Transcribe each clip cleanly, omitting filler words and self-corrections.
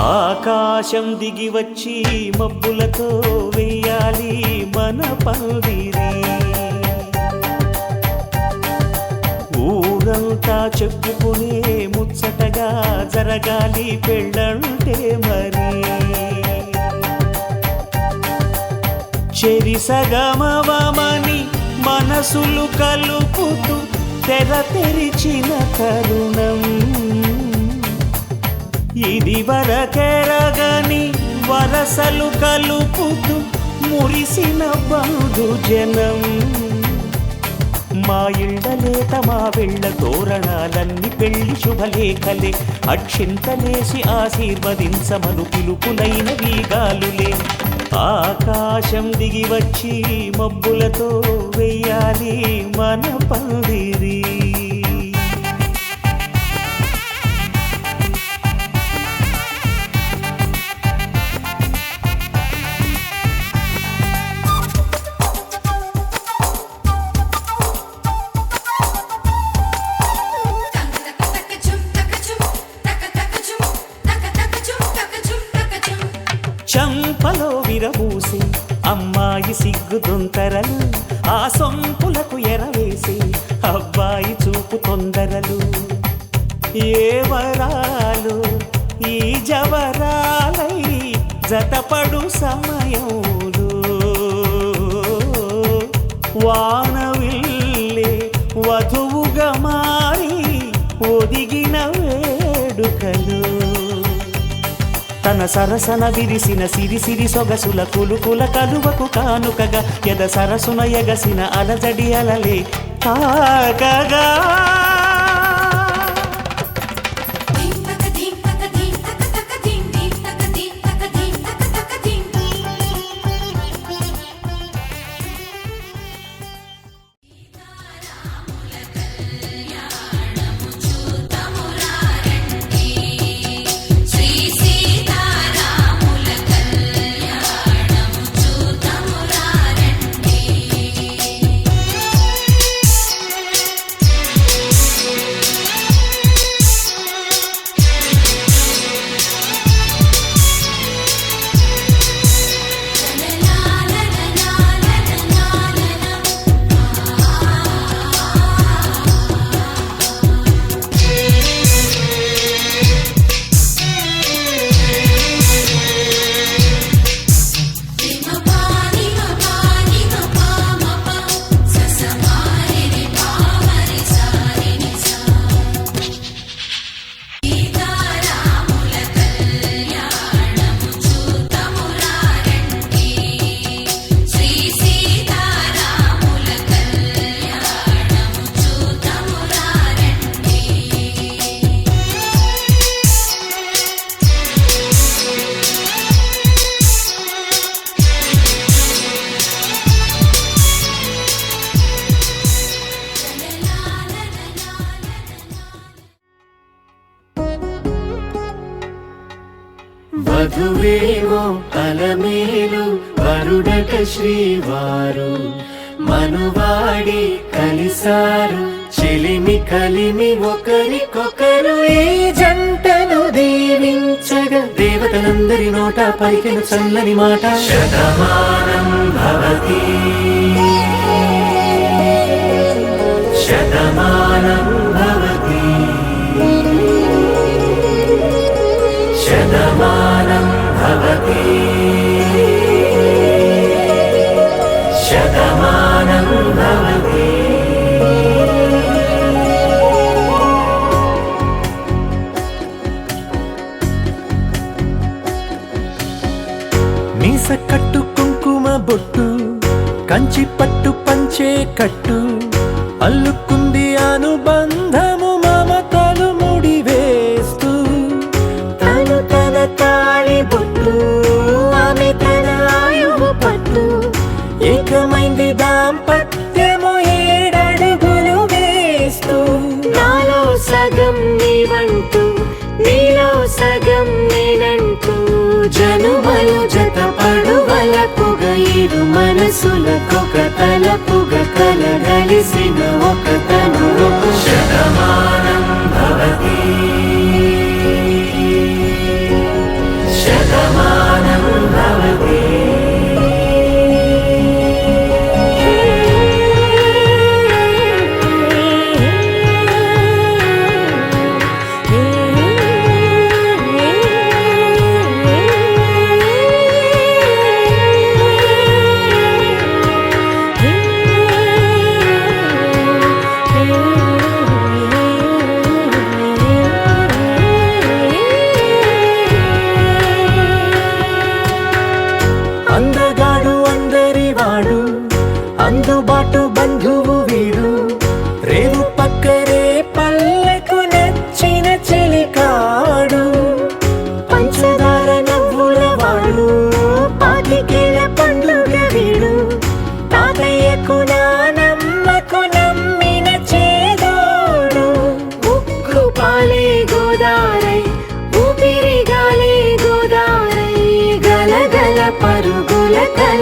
ఆకాశం దిగి వచ్చి మబ్బులతో వేయాలి మన పందిరి. ఊరంతా చెప్పుకునే ముచ్చటగా జరగాలి పెళ్ళంటే మరి. చెరిసగమవమని మనసులు కలుపుతూ తెర తెరిచిన తరుణం. ఇది వరకెరగని వరసలు కలుపుతూ మురిసిన బంధుజనం. మా ఇళ్ళలేత మా వెళ్ళ తోరణాలన్నీ పెళ్లి శుభలేఖలే. అక్షింతలేసి ఆశీర్వదించమను పిలుపులైన వీగాలులే. ఆకాశం దిగి వచ్చి మబ్బులతో వెయ్యాలి మన పందిరి. చంపలో విరబూసి అమ్మాయి సిగ్గుదొంతరలు, ఆ సొంపులకు ఎరవేసి అబ్బాయి చూపు తొందరలు. ఏ వరాలు ఈ జవరాలై జతపడు సమయంలో వానవిల్లే వధువుగా మారి ఒదిగిన వేడుకలు. తన సరసన విరిసిన సిరిసిరి సొగసుల కులుకుల కలువకు కానుకగా ఎద సరసున ఎగసిన అలజడి అలలే తాకగా. వధువేమో అలమేలు వరుడట శ్రీవారు. మనువాడి కలిసారు చెలిమి కలిమి ఒకరికొకరు. ఈ జంటను దీవించగా దేవతలందరి నోట పలికిన చల్లని మాట. శతమానం భవతి శతమానం భవతి శతమానం భవతి శతమానం భవతి. మీస కట్టు కుంకుమ బొట్టు కంచి పట్టు పంచే కట్టు అల్లుకుంది అనుబంధము మమతలు ముడి వేస్తూ. తను తన తాళి బొట్టు ఆమె తన ఆయువు పట్టు. ఏకమైంది దాంపత్యము 7 అడుగులు వేస్తూ. నాలో సగం నీవంటూ నీలో సగం నేనంటూ జనుమలు జతపడు వలపుగా ఇరు మనసులకొక తలపుగా కలగలిసిన ఒక తనువు. శతమానం భవతి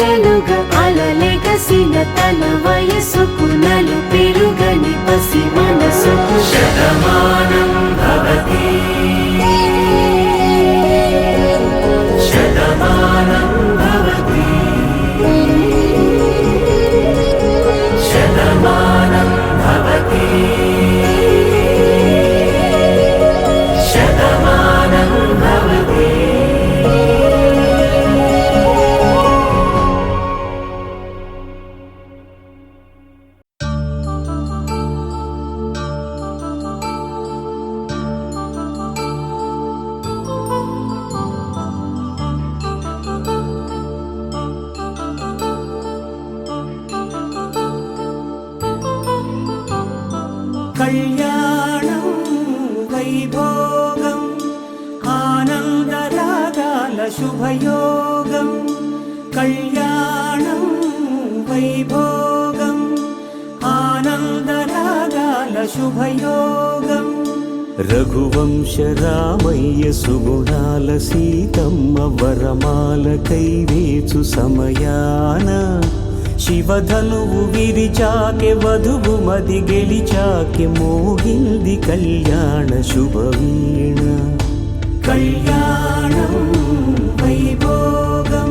అలలుగా అలలెగసిన తన వయసుకు నలు పెరుగని పసి మనసుకు శతమానం భవతి శతమానం భవతి శతమానం భవతి శతమానం భవతి. కళ్యాణం వైభోగం ఆనందరాగాల శుభయోగం కళ్యాణం వైభోగం ఆనందరాగాల శుభయోగం రఘువంశ రామయ్య సుగుణాల సీతమ్మ వరమాల కైవేచు సమయాన శివధనువు విరిచాకె వధువు మది గెలిచాకె మోగింది కళ్యాణ శుభవీణ కళ్యాణం వైభోగం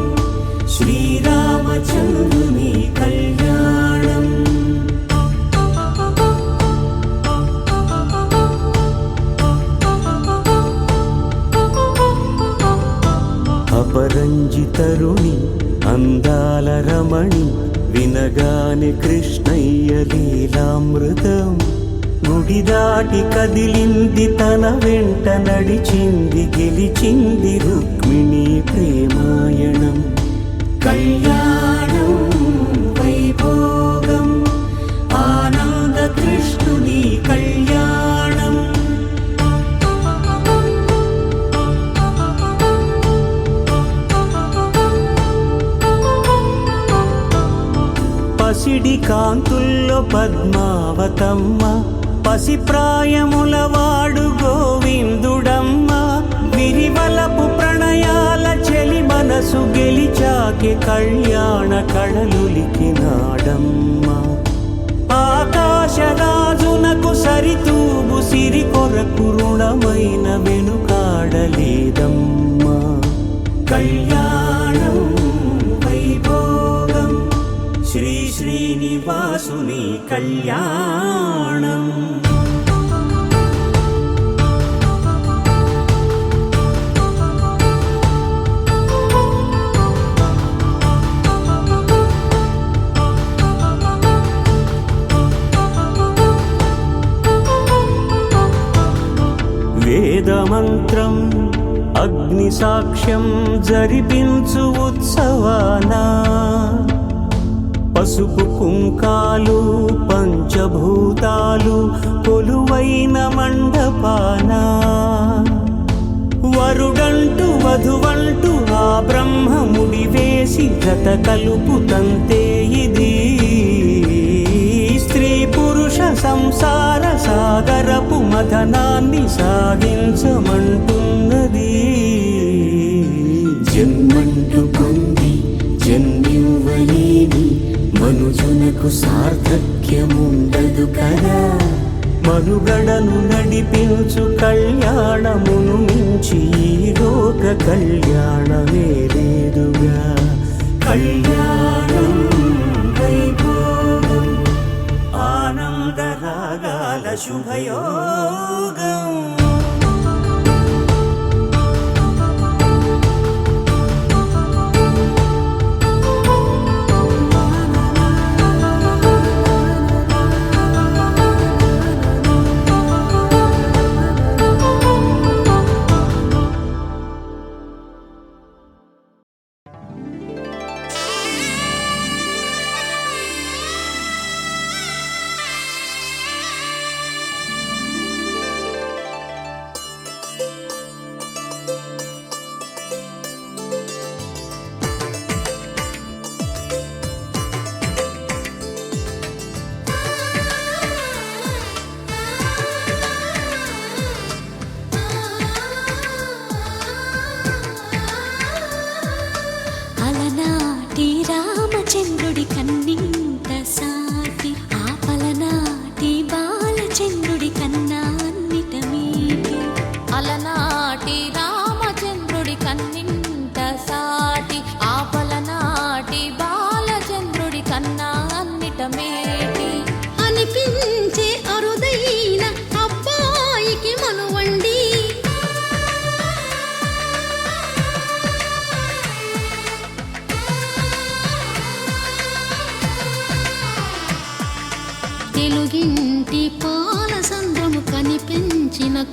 శ్రీరామచంద్రుని కళ్యాణం. అపరంజి తరుణి అందాల రమణి వినగానే కృష్ణయ్య లీలామృతం గుడి దాటి కదిలింది తన వెంట నడిచింది గెలిచింది రుక్మిణి ప్రేమాయణం కళ్యాణం వైభోగం ఆనంద కృష్ణుని కళ్యాణం. పసిడి కాంతుల్లో పద్మావతమ్మ పసిప్రాయముల వాడు గోవిందుడమ్మ విరివలపు ప్రణయాల చెలి మనసు గెలిచాకె కళ్యాణ కళలులికినాడమ్మ ఆకాశరాజునకు సరితూబు సిరి కొరకు రుణమైన వెనుకాడలేదమ్మ కళ్యాణం వైభోగం శ్రీ శ్రీనివాసుని కళ్యాణం. వేదమంత్రం అగ్ని సాక్ష్యం జరిపించు ఉత్సవానా పసుపు కుంకాలు పంచభూతాలు కొలువైన మండపాన వరుడంటూ వధువంటూ ఆ బ్రహ్మముడి వేసి గత కలుపు తంతే ఇది స్త్రీ పురుష సంసార సాగరపు మథనాన్ని సాగించమంటున్నది జన్మంటూ పొంది జన్మివ్వలేని మనుజునకు సార్థక్యముండదు కదా మనుగడను నడిపించు కళ్యాణమును మించి ఈ లోక కళ్యాణమే లేదుగా కళ్యాణం వైభోగం ఆనందరాగాల శుభయోగం.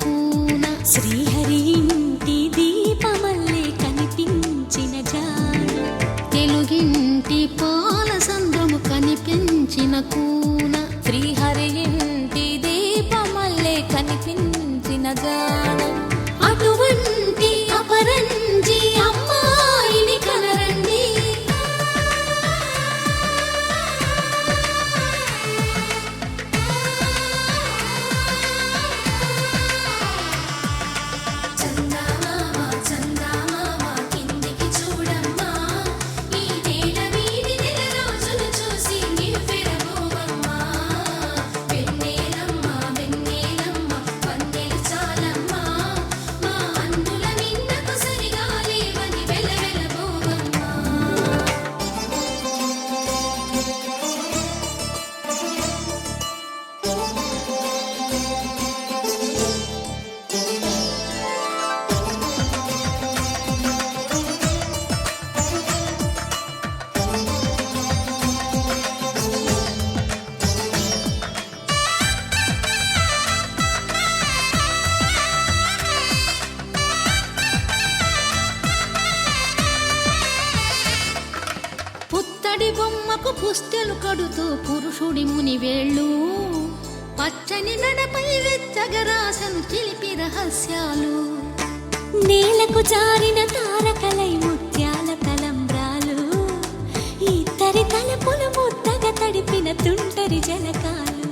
కూన శ్రీహరి ఇంటి దీపమల్లే కనిపించిన జాడ తెలుగింటి పాల సంద్రము కనిపించిన కూన శ్రీహరి ఇంటి దీపమల్లే కనిపించిన జాడ అటువంటి అపరంజి అమ్మాయిని కనరండి పుత్తడి బొమ్మకు పుస్తెలు కడుతూ పురుషుడి ముని వేళ్ళు పచ్చని నడపై వెచ్చగరాసను చిలిపి రహస్యాలు నేలకు జారిన తారకలై ముత్యాల తలంబ్రాలు ఇద్దరి తలపులు ముద్దగా తడిపిన తుంటరి జలకాలు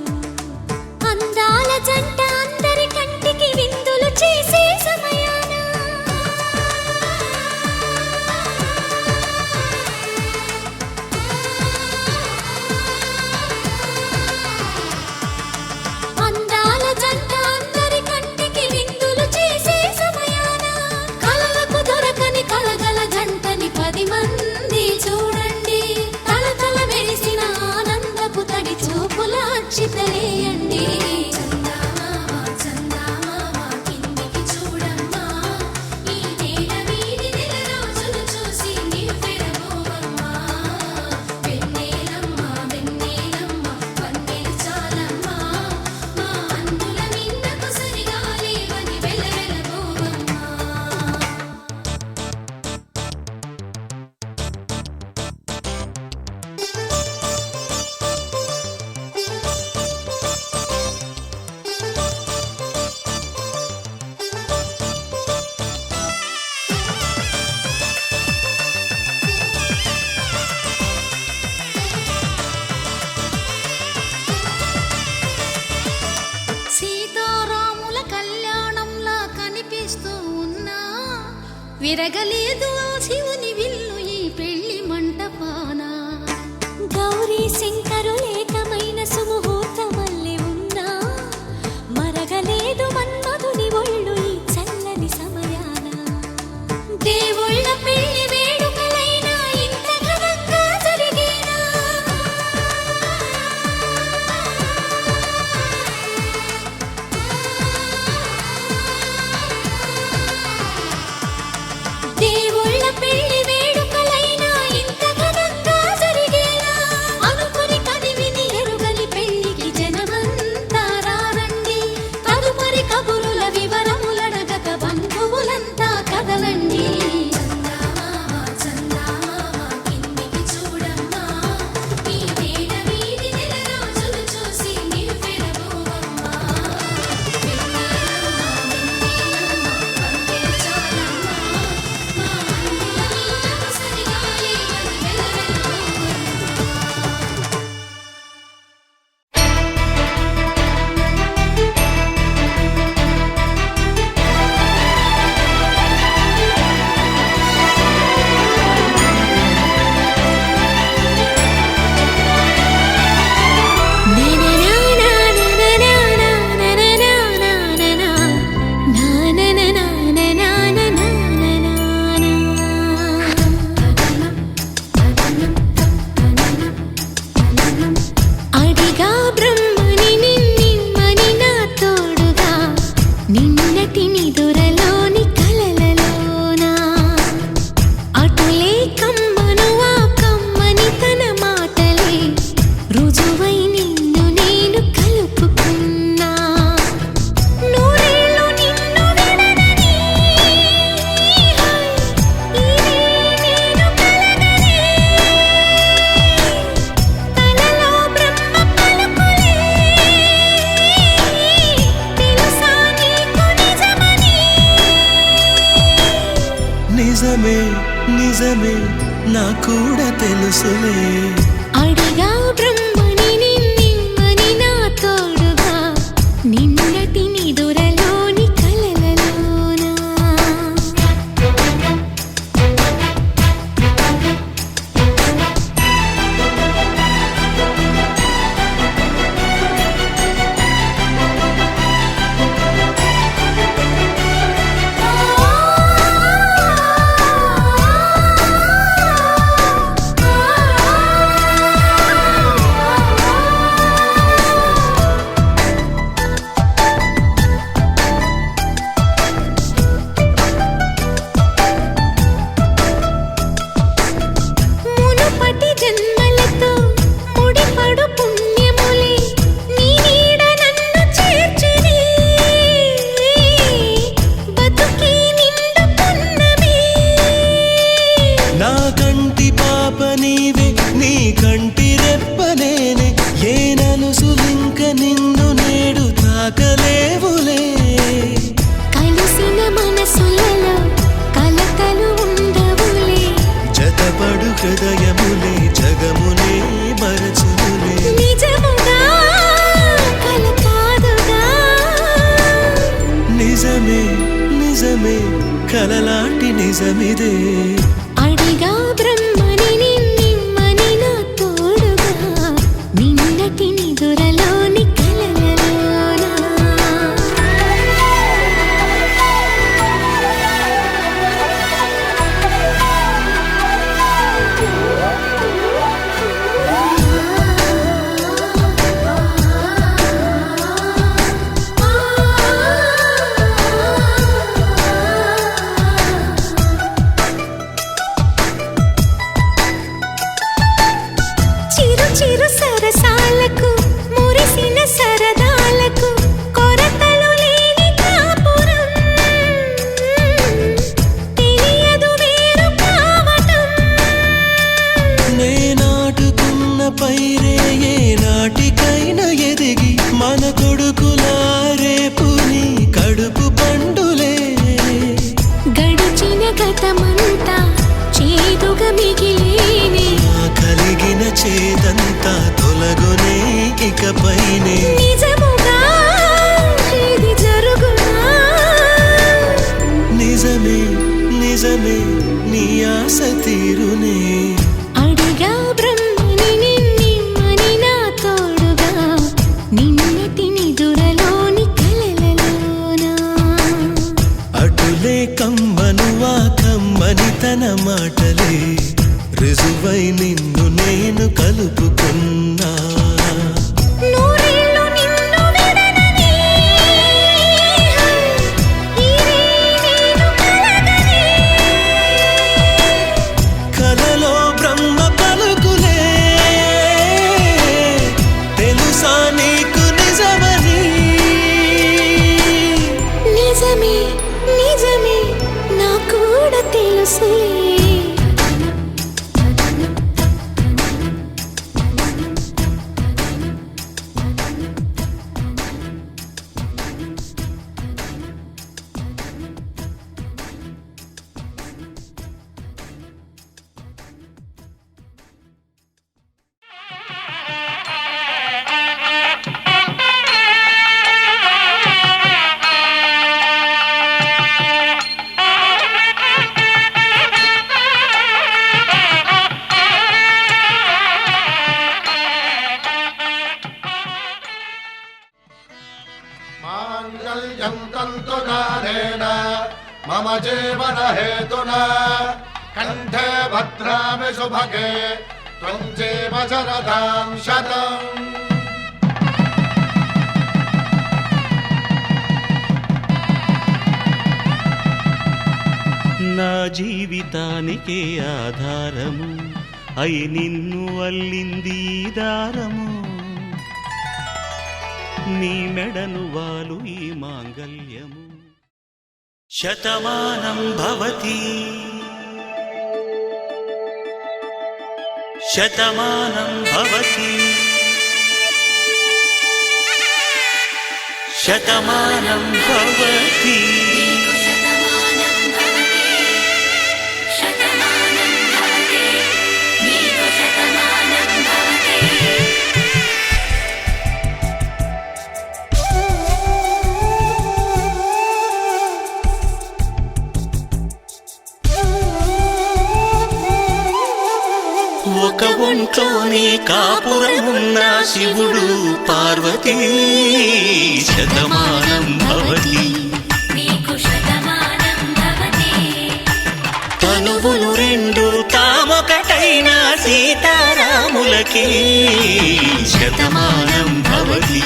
అందాల జంట అందరి కంటికి విందులు చేసే సమయాన చితలేయండి విరగలేదు శివుని విల్లు ఈ పెళ్లి మంటపాన గౌరీ శంకరులేకమైన సుముహూర్తమల్లె ఉన్నా మరగలేదు మన్మధుని ఒళ్ళు ఈ చల్లని సమయాన దేవుళ్ళ పెళ్లి వేడుకలైనా ఇంత ఘనంగా జరిగేనా దేవుళ్ళ పెళ్లి వేడుకలైనా ఇంత ఘనంగా జరిగేలా అనుకుని కదివిని ఎరుగని పెళ్లికి జనమంతా రారండి తదుపరి కబురుల వివరములడగక బంధువులంతా కదలండి రుజువై నిన్ను నేను కలుపుకున్నా నూరేళ్ళు నిజమే నిజమే నా కూడా తెలుసులే అడిగా బ్రహ్మని నిన్నిమ్మని నా తోడుగా నిన్నటి నిదురలోని కలలలోనా మునుపటి జన్మలతో ముడిపడు పుణ్యములే నీ నీడ నన్ను చేర్చిని బతుకి నిండు పున్నమి నా కంటి పాప నీవే నీ కంటి రెప్ప నేనే ఏ నలుసులింక నిన్ను నేడు తాకలేవులే కలిసిన మనసులలో కలతలు ఉండవులే జతపడు హృదయములే జగమునే మరచునులే నిజముగా కల కాదుగా నిజమే నిజమే కలలాంటి నిజమిదే అడిగా బ్రహ్మని నిన్నిమ్మని నా తోడుగా నిన్నటి నిదురలోని కలలలోనా చిరు చిరు సరసాలకు మురిసిన సరదాలకు కొరతలు లేని కాపురం తెలియదు వేరు కావటం నే నాటుకున్న పైరే ఏ నాటికైనా ఎదిగి మన కొడుకులా రేపు నీ కడుపు పండులే గడిచిన గతమంతా చేదుగా మిగిలేనే ఆ కలిగిన చేదంతా తొలగునే ఇకపైనే నిజముగా ఇది జరుగునా నిజమే నిజమే నీ ఆశ తీరునే అడిగా బ్రహ్మని నిన్నిమ్మని నా తోడుగా నిన్నటి నిదురలోని కలలలోనా అటులే కమ్మను ఆ కమ్మని తన మాటలే రుజువై నిన్ను నేను కలుపుకున్నా నూరేళ్ళు నిన్ను విడనని ఈరే నేను కలగని కలలో బ్రహ్మ పలుకులే తెలుసా నీకు నిజమని నిజమే నిజమే నా కూడా తెలుసులే माङ्गल्यं तन्तुकारेण मम जीवनहेतुना कण्ठे भद्रामि शुभगे त्वं जीव शरदां शतम् నా జీవితానికే ఆధారము అయి నిన్ను అల్లింది ఈ దారము నీ మెడను వాలు ఈ మాంగల్యము శతమానం భవతి శతమానం భవతి శతమానం భవతి ఒంట్లోనే కాపురమున్న శివుడు పార్వతీ శతమానం భవతి తనువులు రెండు తామొకటైన సీతారాములకి శతమానం భవతి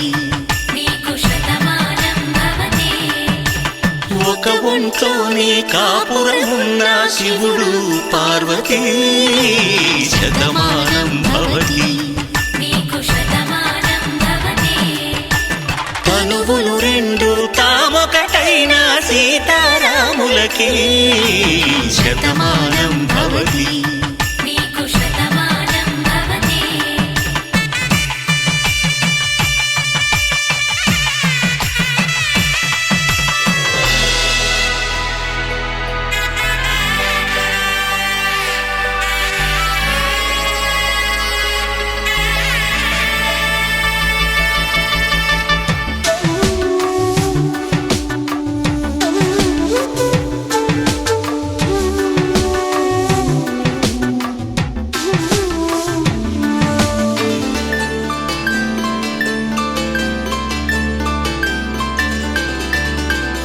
ఒక ఒంట్లోనే కాపురమున్న శివుడు పార్వతీ శతమానం భవతి తనువులు రెండు తామొకటైన సీతారాములకి శతమానం భవతి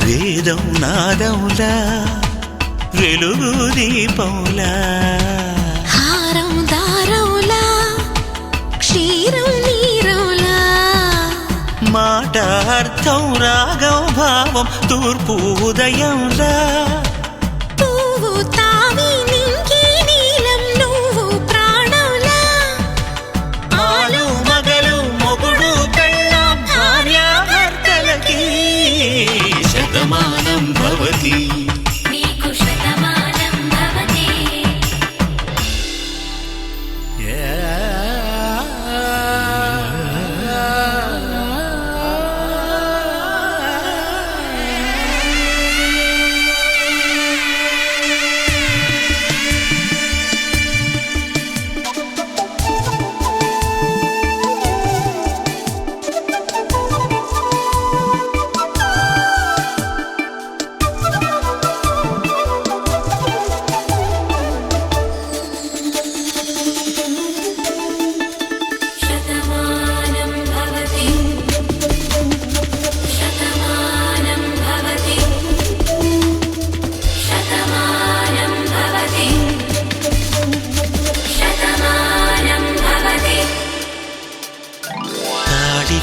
వేదం నాదములా వెలుగు దీపములా హారం దారములా క్షీరం నీరములా మాట అర్థం రాగం భావం తూర్పు ఉదయంలా పువ్వు తావి నింగి నీలం నువ్వు ప్రాణంలా ఆలు మగలు మొగుడు పెళ్ళాం భార్యాభర్తలకి శతమానం భవతి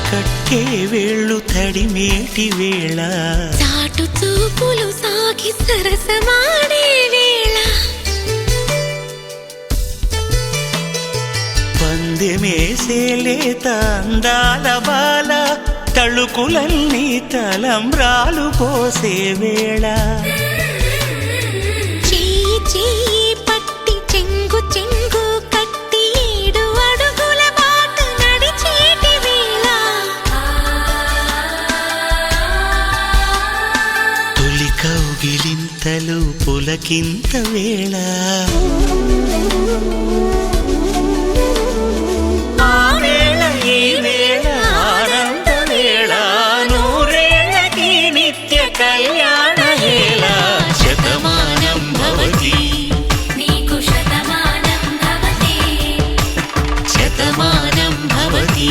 కట్టే వేళ్ళు తడిమేటి వేళ చాటు చూపులు సాగి సరసమాడే వేళ పందెమేసేలేత అందాల బాల తళుకులన్నీ తలంబ్రాలు పోసే వేళ చెయ్యి చెయ్యి పట్టి చెంగు చెంగు కట్టి 7 అడుగుల బాట నడిచేటి వేళ తొలి కౌగిలింతలు పులకింత వేళ కళ్యాణ హేళ శతమానం భవతి శతమానం భవతి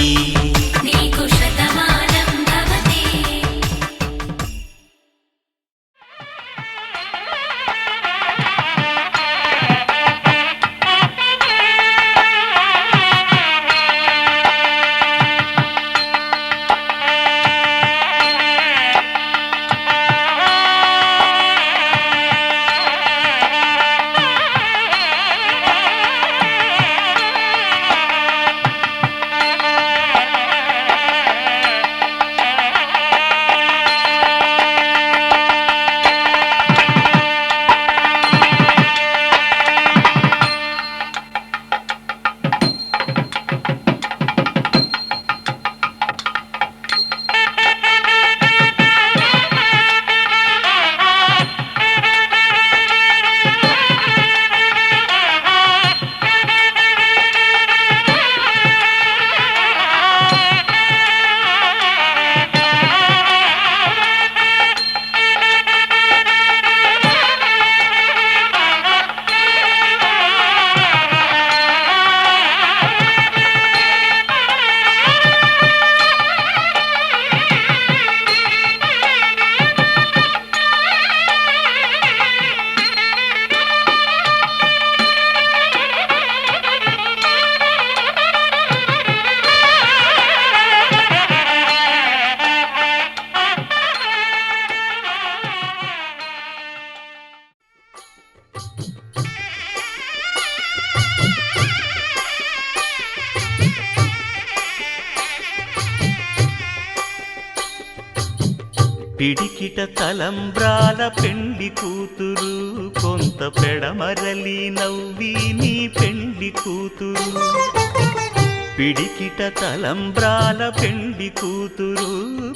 పిడికిట తలంబ్రాల పెండ్లి కూతురు కొంత పెడమరలి నవ్వి నీ పెండ్లి కూతురు పిడికిట తలంబ్రాల పెండ్లి కూతురు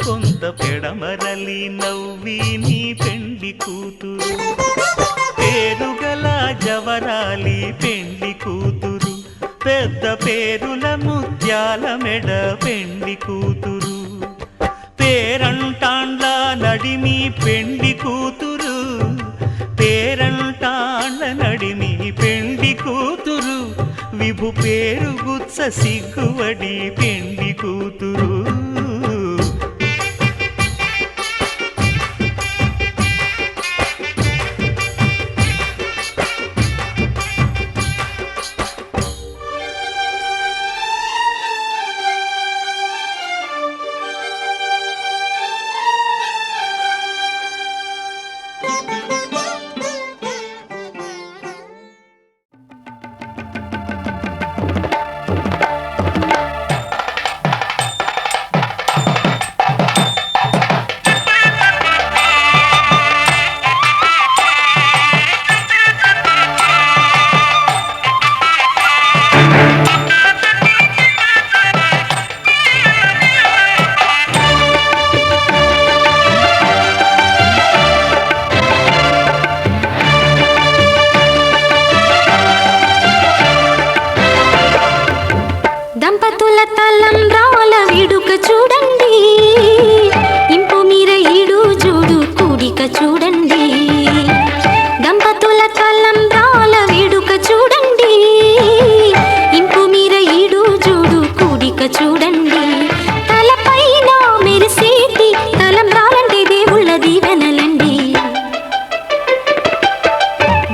కొంత పెడమరలి నవ్వి నీ పెండ్లి కూతురు పేరుగల జవరాలి పెండ్లి కూతురు పెద్ద పేరుల ముత్యాల మెడ పెండ్లి కూతురు పేరంటాండ్ల నడిమి పెండ్లి కూతురు పేరంటాండ్ల నడిమి పెండ్లి కూతురు విభు పేరు గుత్స సిగ్గువడి పెండ్లి కూతురు దంపతుల తలంబ్రాల వేడుక చూడండి ఇంపు మీర ఈడు జోడు కూడిక చూడండి దంపతుల తలంబ్రాల వేడుక చూడండి ఇంపు మీర ఈడు జోడు కూడిక చూడండి తలపైన మెరిసేటి తలంబ్రాలంటే దేవుళ్ళ దీవెనలండి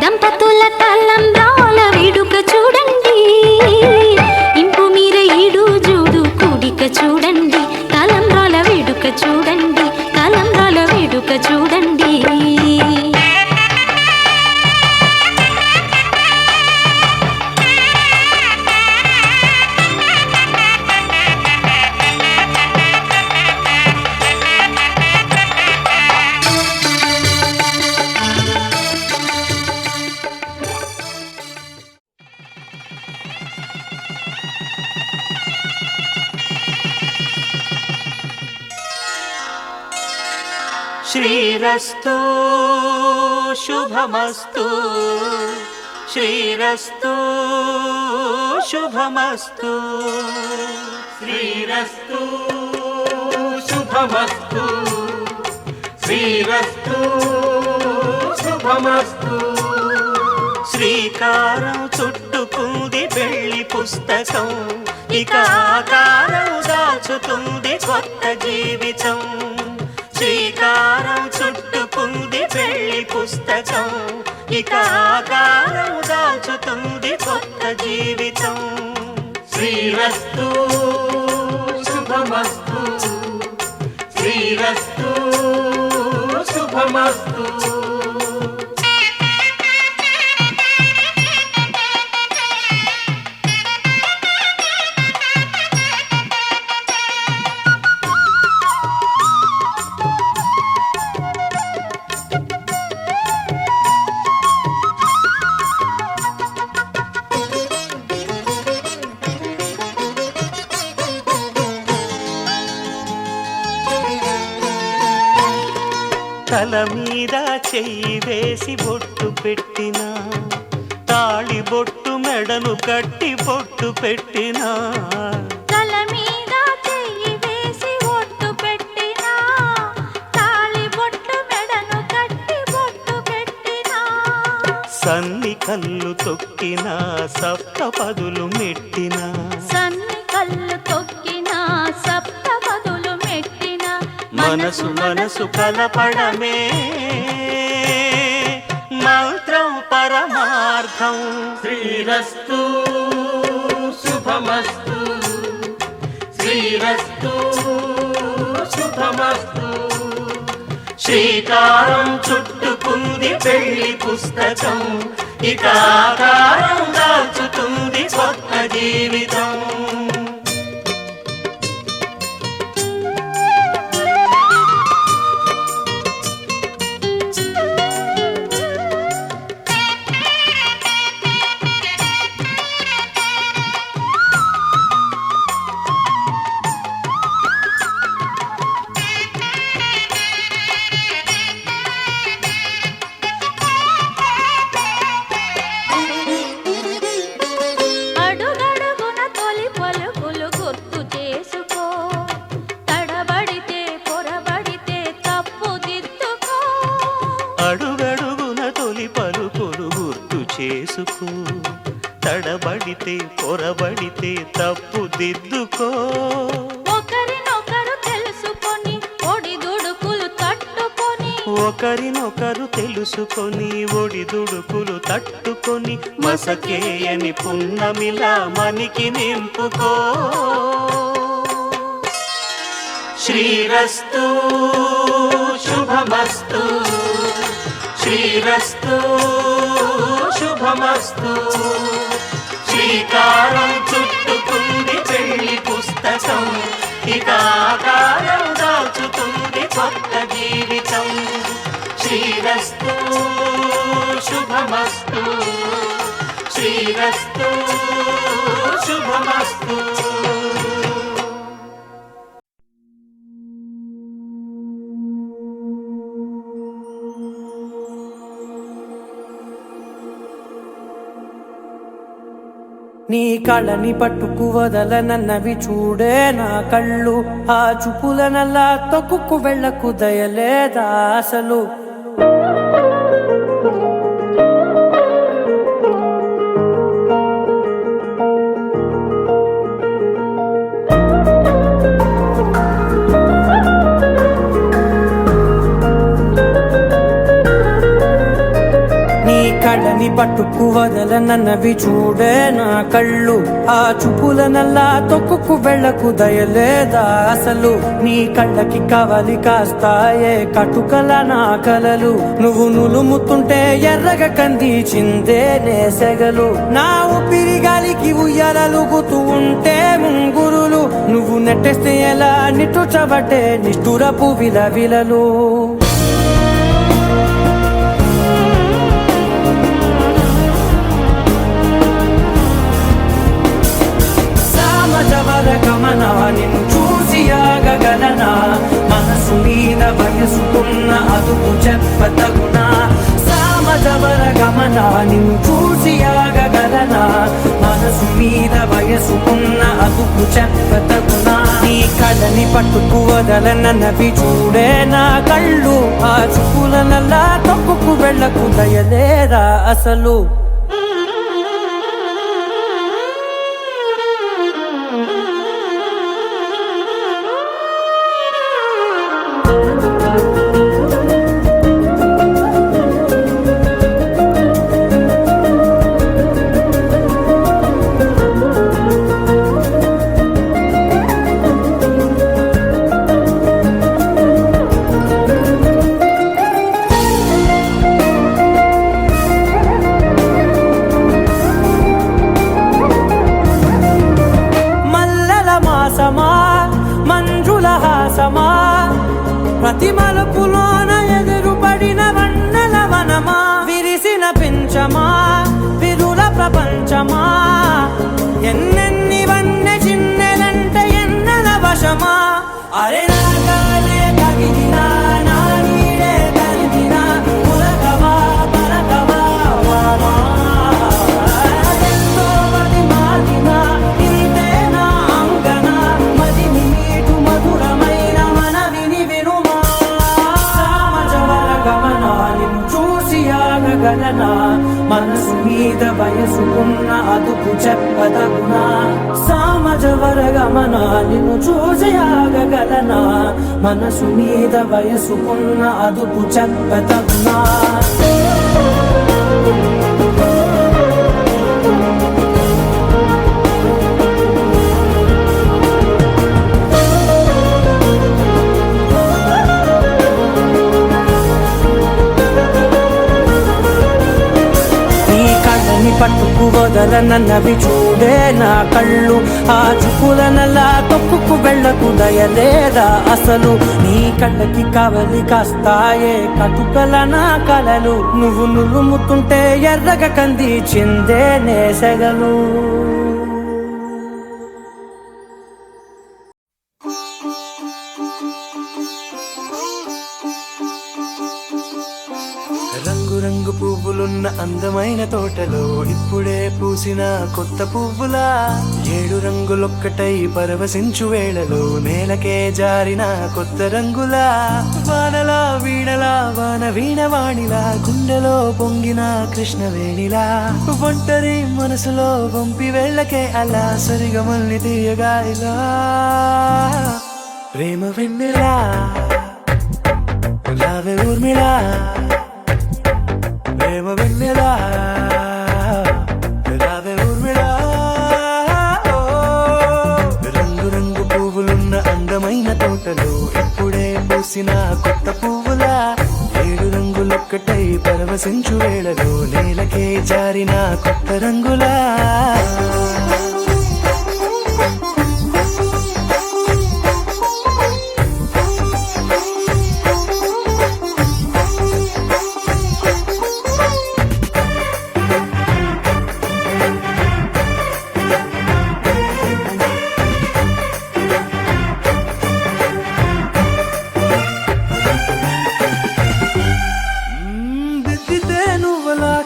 దంపతుల తలంబ్రాల వేడుక చూడండి చూడండి తలంబ్రాల వేడుక చూడండి తలంబ్రాల వేడుక చూడండి శ్రీరస్తు శుభమస్తు శ్రీరస్తు శుభమస్తు శ్రీరస్తు శుభమస్తు శ్రీరస్తు శుభమస్తు శ్రీకారం చుట్టుకుంది పెళ్లి పుస్తకం ఇక ఆకారం దాచుతుంది కొత్త జీవితం శ్రీకారం చుట్టుకుంది పెళ్లి పుస్తకం ఇక ఆకారం దాచుతుంది కొత్త జీవితం శ్రీరస్తు శుభమస్తు శ్రీరస్తు శుభమస్తు తల మీద చెయ్యి వేసి బొట్టు పెట్టినా తాళి బొట్టు మెడను కట్టి బొట్టు పెట్టినా తల మీద చెయ్యి వేసి బొట్టు పెట్టినా తాళి బొట్టు మెడను కట్టి బొట్టు పెట్టినా సన్ని కళ్ళు తొక్కినా సప్త పదులు మెట్టినా సన్ని కళ్ళు తొక్కినా సప్త పదులు మెట్టినా మనసు మనసు కలపడమే మంత్రం పరమార్థం శ్రీరస్తు శుభమస్తు శ్రీరస్తు శుభమస్తు శ్రీకారం చుట్టుకుంది పెళ్లి పుస్తకం ఇక ఆకారం దాచుతుంది కొత్త జీవితం చేసుకో, తడబడితే పొరబడితే తప్పు దిద్దుకో. ఒకరినొకరు తెలుసుకొని ఒడిదుడుకులు తట్టుకొని, ఒకరినొకరు తెలుసుకొని ఒడిదుడుకులు తట్టుకొని, మసకేయని పున్నమిలా మనికి నింపుకో. శ్రీరస్తు శుభమస్తు, శ్రీరస్తు శుభమస్తు. శ్రీకారం చుట్టుకుంది పెళ్లి పుస్తకం, ఇక ఆకారం దాచుతుంది కొత్త జీవితం. శ్రీరస్తు శుభమస్తు, శ్రీరస్తు శుభమస్తు. నీ కళ్ళని పట్టుకు వదలనన్నవి చూడే నా కళ్ళు, ఆ చూపులనల్లా తొక్కుకు వెళ్ళకు దయలేదా అసలు. కళ్ళని పట్టుకు వదలనన్నవి చూడే నా కళ్ళు, ఆ చూపులనల్లా తొక్కుకు వెళ్ళకు దయలేదా అసలు. నీ కళ్ళకి కవలి కాస్తాయే కటుకల నా కలలు, నువ్వు నులుముతుంటే ఎర్రగ కందిచిందే నేసెగలు. నా ఊపిరి గాలికి ఉయ్యాలలుగుతూ ఉంటే ముంగురులు, నువ్వు నెట్టేస్తే ఎలా నిట్టుచబట్టే నిష్ఠురపు విలవిలలు. గమన నిన్ను చూసి ఆగగలనా, మనసు మీద వయసుకున్న అదుపు చెప్పతగునా. సామజవర గమన నిన్ను చూసి ఆగగలనా, మనసు మీద వయసుకున్న అదుపు చెప్పతగునా. నీ కళ్ళని పట్టుకు వదలనన్నవి చూడే నా కళ్ళు, ఆ చూపులనల్లా తప్పుకు వెళ్ళకు దయలేరా అసలు. మంజుల హాసమా, ప్రతి మలుపులోన ఎదురుపడిన వన్నెల వనమా, విరిసిన పించమా విరుల ప్రపంచమా, ఎన్నెన్ని వన్నె చిన్నెలంటే ఎన్నెల వశమా. అరే నాగాలే కగిలినా నా నీడే కలిగినా, పులకవా పలకవా వామా, ఎంతో మది మాదినా ఇంతే నా అంగన, మదిని నీటు మధురమైన మనవిని వినుమా. సామజవర గమన నిన్ను చూసి ఆగగలనా, మనసు మీద వయసుకున్న అదుపు చెప్పదగునా. సామజవర గమన నిన్ను చూసి ఆగగలనా, మనసు మీద వయసుకున్న అదుపు చెప్పదగునా. పట్టుకు వదలనన్నవి చూడే నా కళ్ళు, ఆ చూపులనల్లా తొక్కుకు వెళ్ళకు దయలేదా అసలు. నీ కళ్ళకి కవలి కాస్తాయే కటుకల నా కలలు, నువ్వు నులుముతుంటే ఎర్రగ కందిచిందే నేసెగలు. రంగు రంగు పువ్వులున్న అందమైన తోటలో ఇప్పుడే పూసిన కొత్త పువ్వులా 7 రంగులొక్కటై పరవశించు వేళలో నేలకే జారిన కొత్త రంగులా వానలా వీణలా వాన వీణవాణిలా గుండెలో పొంగిన కృష్ణవేణిలా ఒంటరి మనసులో వంపి వెళ్ళకే అలా సరిగమల్ని తీయగా ఇలా ప్రేమ వెన్నెలా రావే ఊర్మిళా ప్రేమ వెన్నెలా రావే ఊర్మిళా రంగు రంగు పువ్వులున్న అందమైన తోటలో ఇప్పుడే పూసిన కొత్త పువ్వులా 7 రంగులొక్కటై పరవశించు వేళలో నేలకే జారిన కొత్త రంగులా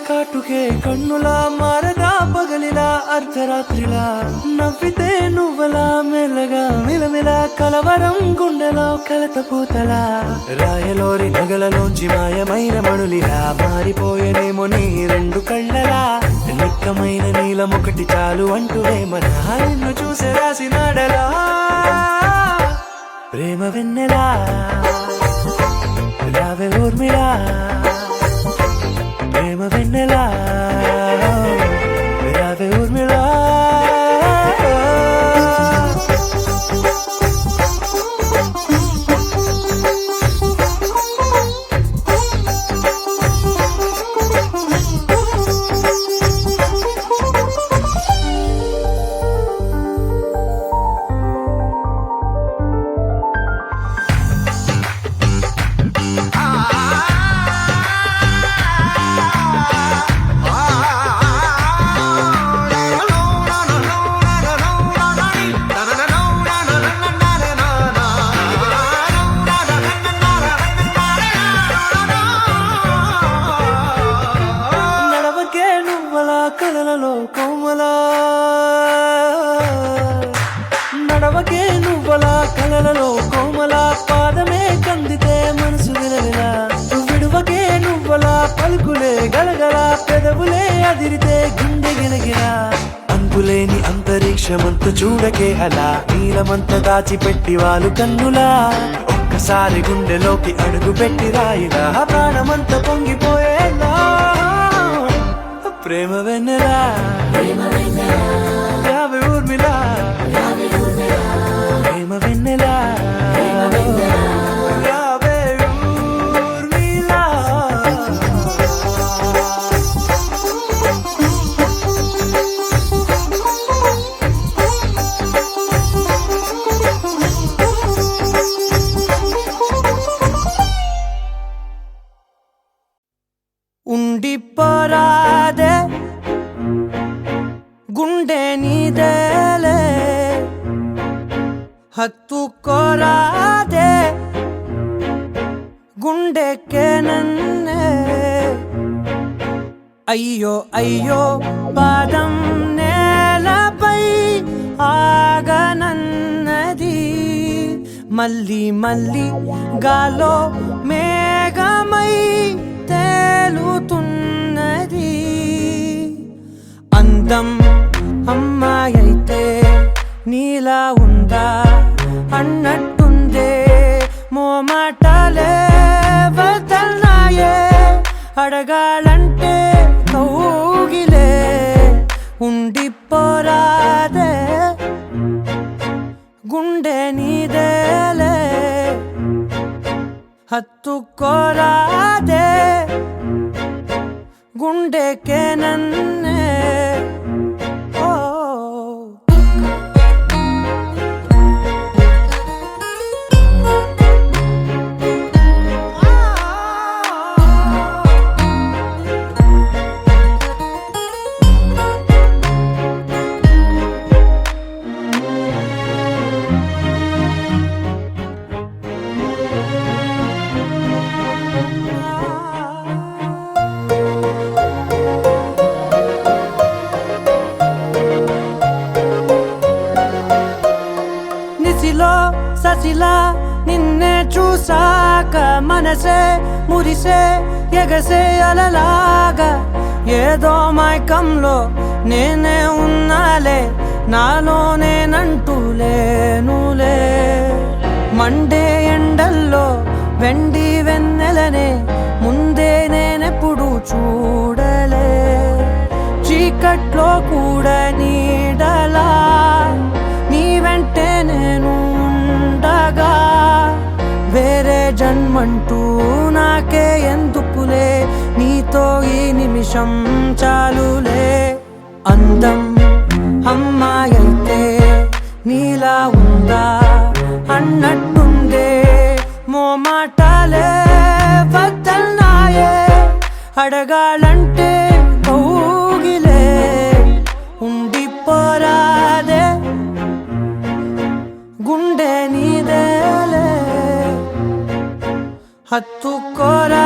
కాటుకే కన్నులా మారదా పగలిలా అర్ధరాత్రిలా నవ్వితే నువ్వలా మెల్లగా మిలమిలా కలవరం గుండెలో కలత పూతలా రాయలోరి నగలలోంచి మాయమైన మణులిలా మారిపోయేనేమో నీ 2 కళ్ళలా నిక్కమైన నీలమొకటి చాలు అంటూ వేమన నిన్ను చూసే రాసినాడలా ప్రేమ వెన్నెలా రావే ఊర్మిళా ప్రేమ వెన్నెలా రావే ఊర్మిళా కలలలో కోమలా నడవకే నువ్వలా కలలలో కోమలా పాదమే కందితే మనసు విలవిలా విడువకే నువ్వలా పలుకులే గలగల పెదవులే అదిరితే గుండె గిలగిలా అంతులేని అంతరిక్షమంత చూడకే అలా నీలమంత దాచిపెట్టి వాళ్ళు కన్నులా ఒక్కసారి గుండెలోకి అడుగు పెట్టి రాయిలా ప్రాణమంత పొంగిపోయేలా ప్రేమ వెన్నెలా రావే ఊర్మిళా ప్రేమ వెన్నెలా రావే ఊర్మిళా ఉండిపోరాదే గుండె నీదేలే హత్తుకోరాదే గుండెకే నన్నే అయ్యో అయ్యో పాదం నేలపై ఆగనన్నది మళ్ళీ మళ్ళీ గాలో మేఘమై తేలుతున్నది అందం అమ్మాయైతే నీలా ఉందా అన్నట్టుందే మోమాటాలే వదల్నాయే అడగాలంటే కౌగిలే ఉండిపోరాదే గుండె నీదేలే హత్తుకోరాదే గుండెకే నన్నే దాకా మనసే మురిసే ఎగసే అలలాగా ఏదో మైకంలో నేనే ఉన్నాలే నాలో నేనంటూ లేనులే మండే ఎండల్లో వెండి వెన్నెలనే ముందే నేనెప్పుడు చూడలే చీకట్లో కూడా నీడలా నీ వెంటే నేను ఉండగా వేరే జన్మంటూ నాకే ఎందుకులే నీతో ఈ నిమిషం చాలులే అందం అమ్మాయైతే నీలా ఉందా అన్నట్టుందే మోమాటాలే వద్దన్నాయే అడగాలంటే కౌగిలే ఉండిపోరాదే గుండె నీదేలే హత్తుకోరా